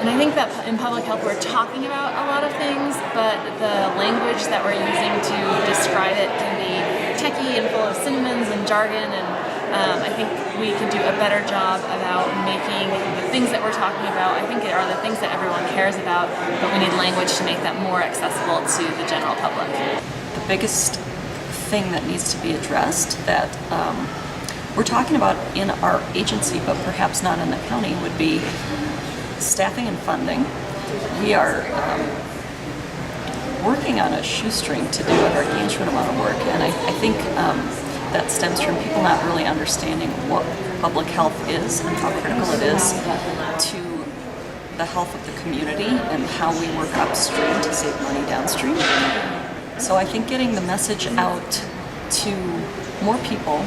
And I think that in public health we're talking about a lot of things, but the language that we're using to describe it can be techie and full of synonyms and jargon, and I think we can do a better job about making the things that we're talking about, I think are the things that everyone cares about, but we need language to make that more accessible to the general public. The biggest thing that needs to be addressed that we're talking about in our agency, but perhaps not in the county, would be staffing and funding. We are working on a shoestring to do a gargantuan amount of work, and I think that stems from people not really understanding what public health is and how critical it is to the health of the community and how we work upstream to save money downstream. So I think getting the message out to more people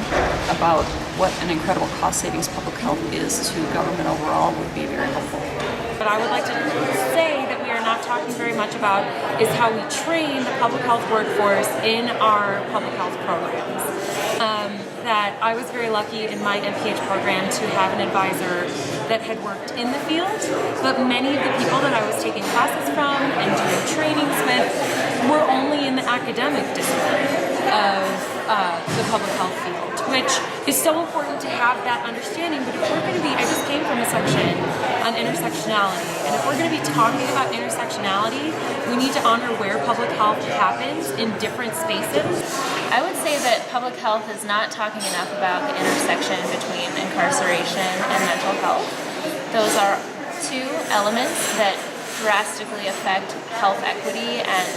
about what an incredible cost savings public health is to government overall would be very helpful. What I would like to say that we are not talking very much about is how we train the public health workforce in our public health programs. That I was very lucky in my MPH program to have an advisor that had worked in the field, but many of the people that I was taking classes from and doing trainings with were only in the academic discipline of the public health field, which is so important to have that understanding. But if we're going to be, I just came from a section on intersectionality, and if we're going to be talking about intersectionality, we need to honor where public health happens in different spaces. I would say that public health is not talking enough about the intersection between incarceration and mental health. Those are two elements that drastically affect health equity and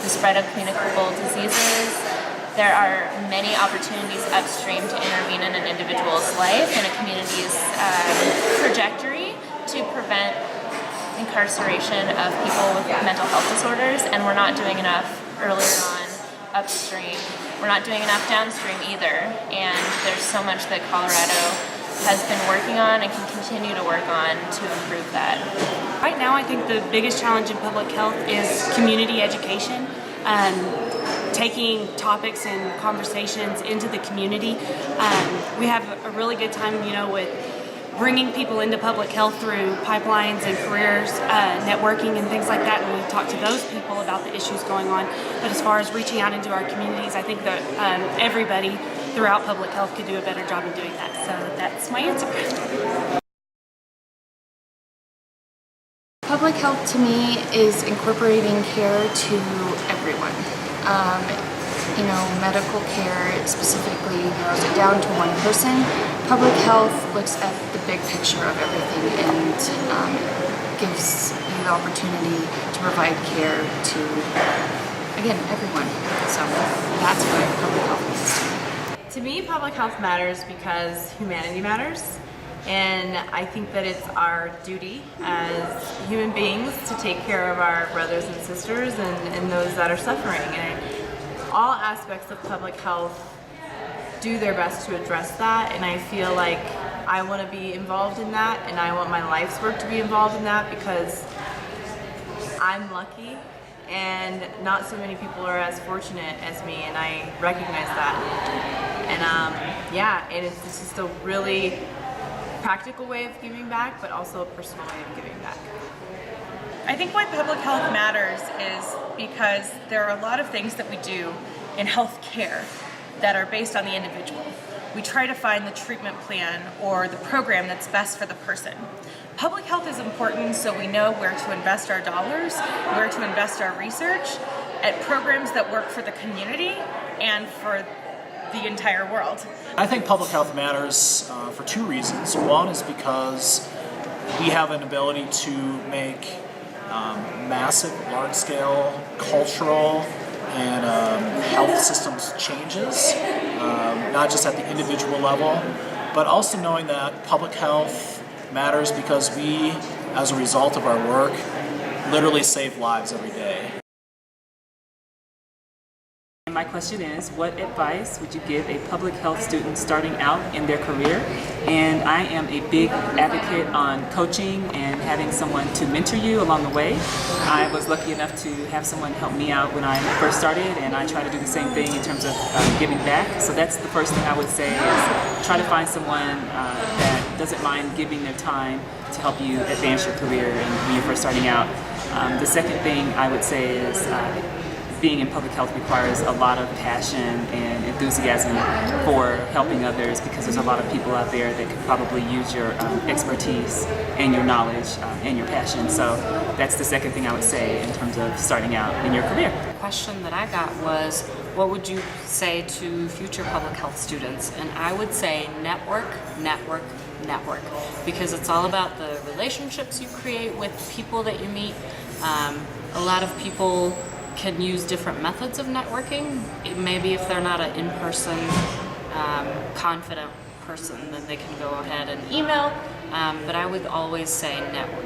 the spread of communicable diseases. There are many opportunities upstream to intervene in an individual's life and a community's trajectory to prevent incarceration of people with mental health disorders, and we're not doing enough earlier on upstream. We're not doing enough downstream either, and there's so much that Colorado has been working on and can continue to work on to improve that. Right now, I think the biggest challenge in public health is community education. Taking topics and conversations into the community. We have a really good time, with bringing people into public health through pipelines and careers, networking and things like that, and we talk to those people about the issues going on. But as far as reaching out into our communities, I think that everybody throughout public health could do a better job of doing that. So that's my answer. Public health to me is incorporating care to everyone. Medical care specifically narrows it down to one person. Public health looks at the big picture of everything and gives you the opportunity to provide care to, again, everyone. So that's what public health is. To me, public health matters because humanity matters. And I think that it's our duty as human beings to take care of our brothers and sisters and those that are suffering. And all aspects of public health do their best to address that, and I feel like I want to be involved in that, and I want my life's work to be involved in that because I'm lucky and not so many people are as fortunate as me, and I recognize that. And it's just a really practical way of giving back, but also a personal way of giving back. I think why public health matters is because there are a lot of things that we do in health care that are based on the individual. We try to find the treatment plan or the program that's best for the person. Public health is important so we know where to invest our dollars, where to invest our research at programs that work for the community and for the entire world. I think public health matters for two reasons. One is because we have an ability to make massive, large-scale cultural and health systems changes, not just at the individual level, but also knowing that public health matters because we, as a result of our work, literally save lives every day. My question is, what advice would you give a public health student starting out in their career? And I am a big advocate on coaching and having someone to mentor you along the way. I was lucky enough to have someone help me out when I first started, and I try to do the same thing in terms of giving back. So that's the first thing I would say is try to find someone that doesn't doesn't mind giving their time to help you advance your career and when you're first starting out. The second thing I would say is being in public health requires a lot of passion and enthusiasm for helping others, because there's a lot of people out there that could probably use your expertise and your knowledge and your passion. So that's the second thing I would say in terms of starting out in your career. The question that I got was, what would you say to future public health students? And I would say network, network, network, because it's all about the relationships you create with people that you meet. A lot of people can use different methods of networking. Maybe if they're not an in-person, confident person, then they can go ahead and email, but I would always say network.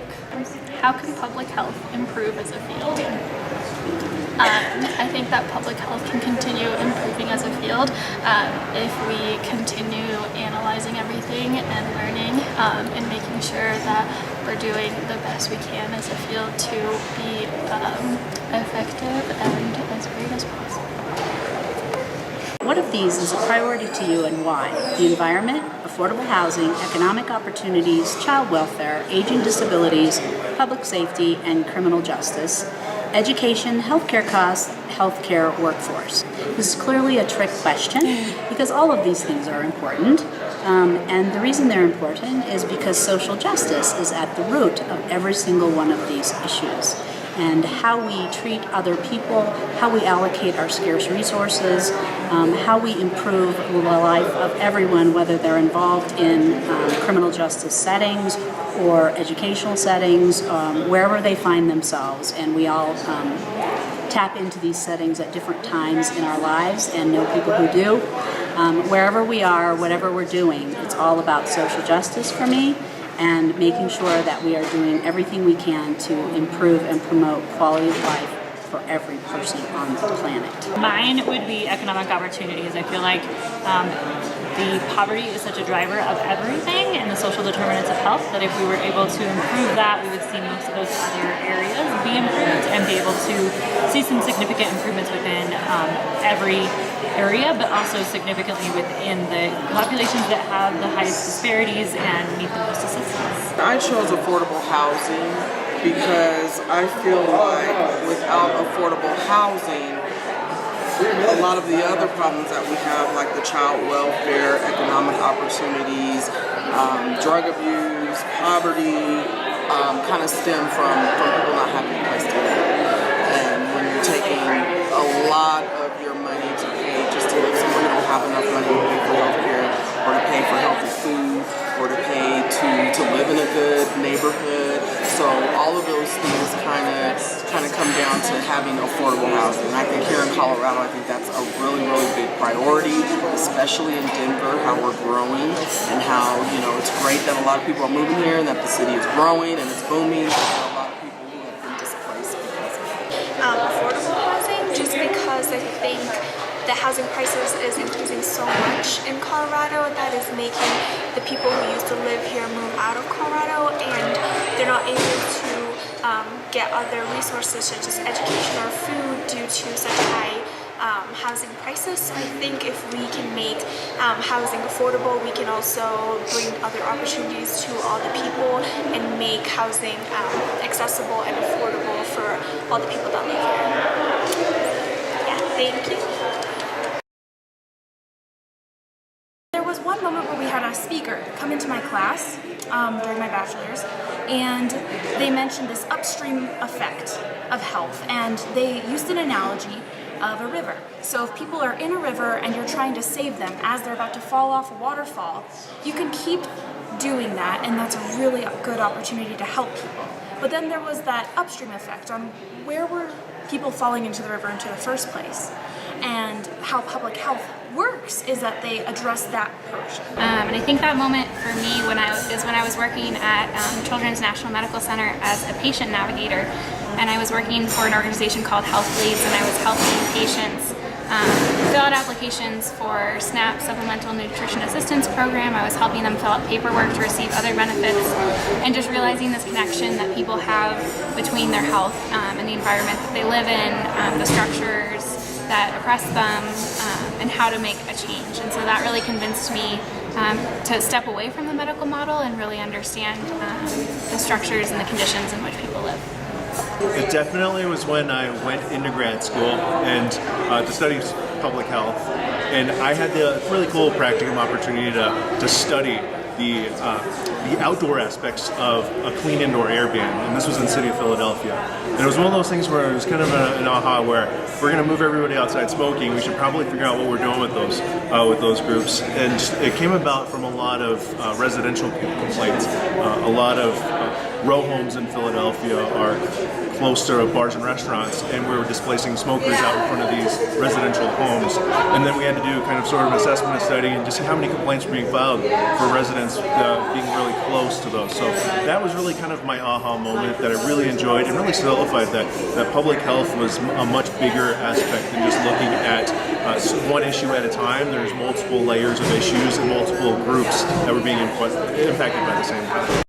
How can public health improve as a field? I think that public health can continue improving as a field if we continue analyzing everything and learning and making sure that we're doing the best we can as a field to be effective and as great as possible. What of these is a priority to you and why? The environment, affordable housing, economic opportunities, child welfare, aging disabilities, public safety, and criminal justice, education, healthcare costs, healthcare workforce. This is clearly a trick question because all of these things are important. And the reason they're important is because social justice is at the root of every single one of these issues. And how we treat other people, how we allocate our scarce resources, how we improve the life of everyone, whether they're involved in criminal justice settings or educational settings, wherever they find themselves. And we all tap into these settings at different times in our lives and know people who do. Wherever we are, whatever we're doing, it's all about social justice for me, and making sure that we are doing everything we can to improve and promote quality of life for every person on the planet. Mine would be economic opportunities. I feel like the poverty is such a driver of everything and the social determinants of health that if we were able to improve that, we would see most of those other areas be improved and be able to see some significant improvements within every area, but also significantly within the populations that have the highest disparities and need the most assistance. I chose affordable housing because I feel like without affordable housing, a lot of the other problems that we have, like the child welfare, economic opportunities, drug abuse, poverty, kind of stem from people not having a place to live. And when you're taking a lot of your money to pay just to live somewhere, you don't have enough money to pay for healthcare, or to pay for healthy food, or to pay to live in a good neighborhood. So all of those things kind of come down to having affordable housing. And I think here in Colorado, I think that's a really, really big priority, especially in Denver, how we're growing and how, it's great that a lot of people are moving here and that the city is growing and it's booming. There are a lot of people who have been displaced because of it. Affordable housing, just because I think the housing crisis is increasing so much in Colorado that is making the people who used to live here move out of Colorado, and they're not able to get other resources such as education or food due to such high housing prices. So I think if we can make housing affordable, we can also bring other opportunities to all the people and make housing accessible and affordable for all the people that live here. Yeah, thank you. There was one moment where we had a speaker come into my class during my bachelor's, and they mentioned this upstream effect of health, and they used an analogy of a river. So if people are in a river and you're trying to save them as they're about to fall off a waterfall, you can keep doing that, and that's a really good opportunity to help people. But then there was that upstream effect on where were people falling into the river into the first place, and how public health works is that they address that portion. And I think that moment for me when I was working at Children's National Medical Center as a patient navigator, and I was working for an organization called Health Leads, and I was helping patients fill out applications for SNAP Supplemental Nutrition Assistance Program. I was helping them fill out paperwork to receive other benefits, and just realizing this connection that people have between their health and the environment that they live in, the structures that oppress them, and how to make a change. And so that really convinced me to step away from the medical model and really understand the structures and the conditions in which people live. It definitely was when I went into grad school and to study public health, and I had the really cool practicum opportunity to study the outdoor aspects of a clean indoor air ban, and this was in the city of Philadelphia. And it was one of those things where it was kind of an aha, where if we're going to move everybody outside smoking, we should probably figure out what we're doing with those groups. And it came about from a lot of residential complaints. A lot of row homes in Philadelphia are close to bars and restaurants, and we were displacing smokers out in front of these residential homes. And then we had to do kind of sort of an assessment study and just see how many complaints were being filed for residents being really close to those. So that was really kind of my aha moment that I really enjoyed, and really solidified that public health was a much bigger aspect than just looking at one issue at a time. There's multiple layers of issues and multiple groups that were being impacted by the same thing.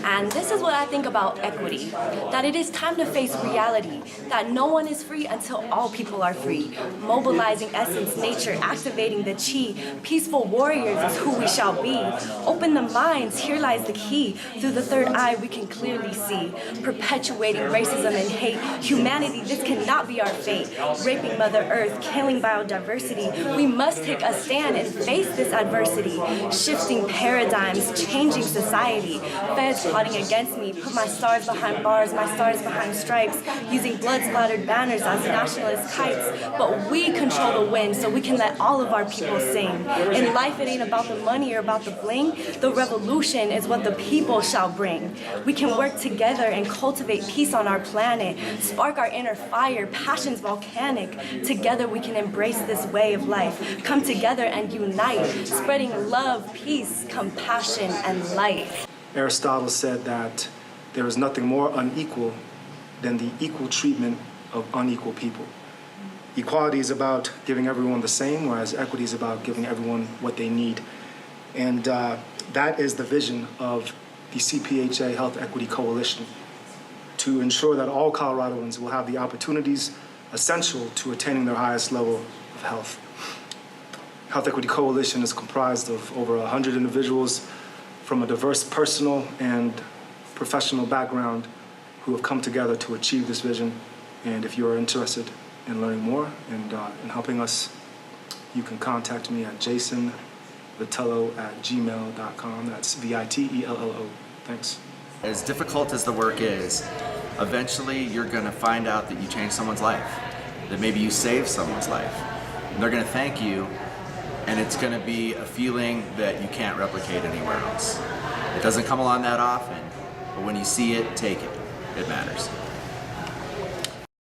And this is what I think about equity, that it is time to face reality, that no one is free until all people are free. Mobilizing essence, nature, activating the chi, peaceful warriors is who we shall be. Open the minds, here lies the key. Through the third eye we can clearly see. Perpetuating racism and hate, humanity, this cannot be our fate. Raping Mother Earth, killing biodiversity, we must take a stand and face this adversity. Shifting paradigms, changing society. Feds plotting against me, put my stars behind bars, my stars behind stripes, using blood-splattered banners as nationalist kites. But we control the wind, so we can let all of our people sing. In life, it ain't about the money or about the bling. The revolution is what the people shall bring. We can work together and cultivate peace on our planet, spark our inner fire, passions volcanic. Together we can embrace this way of life, come together and unite, spreading love, peace, compassion, and light. Aristotle said that there is nothing more unequal than the equal treatment of unequal people. Equality is about giving everyone the same, whereas equity is about giving everyone what they need. And that is the vision of the CPHA Health Equity Coalition, to ensure that all Coloradoans will have the opportunities essential to attaining their highest level of health. Health Equity Coalition is comprised of over 100 individuals from a diverse personal and professional background who have come together to achieve this vision. And if you are interested in learning more and in helping us, you can contact me at jasonvitello@gmail.com. That's VITELLO. Thanks. As difficult as the work is, eventually you're going to find out that you changed someone's life, that maybe you saved someone's life. And they're going to thank you, and it's going to be a feeling that you can't replicate anywhere else. It doesn't come along that often, but when you see it, take it. It matters.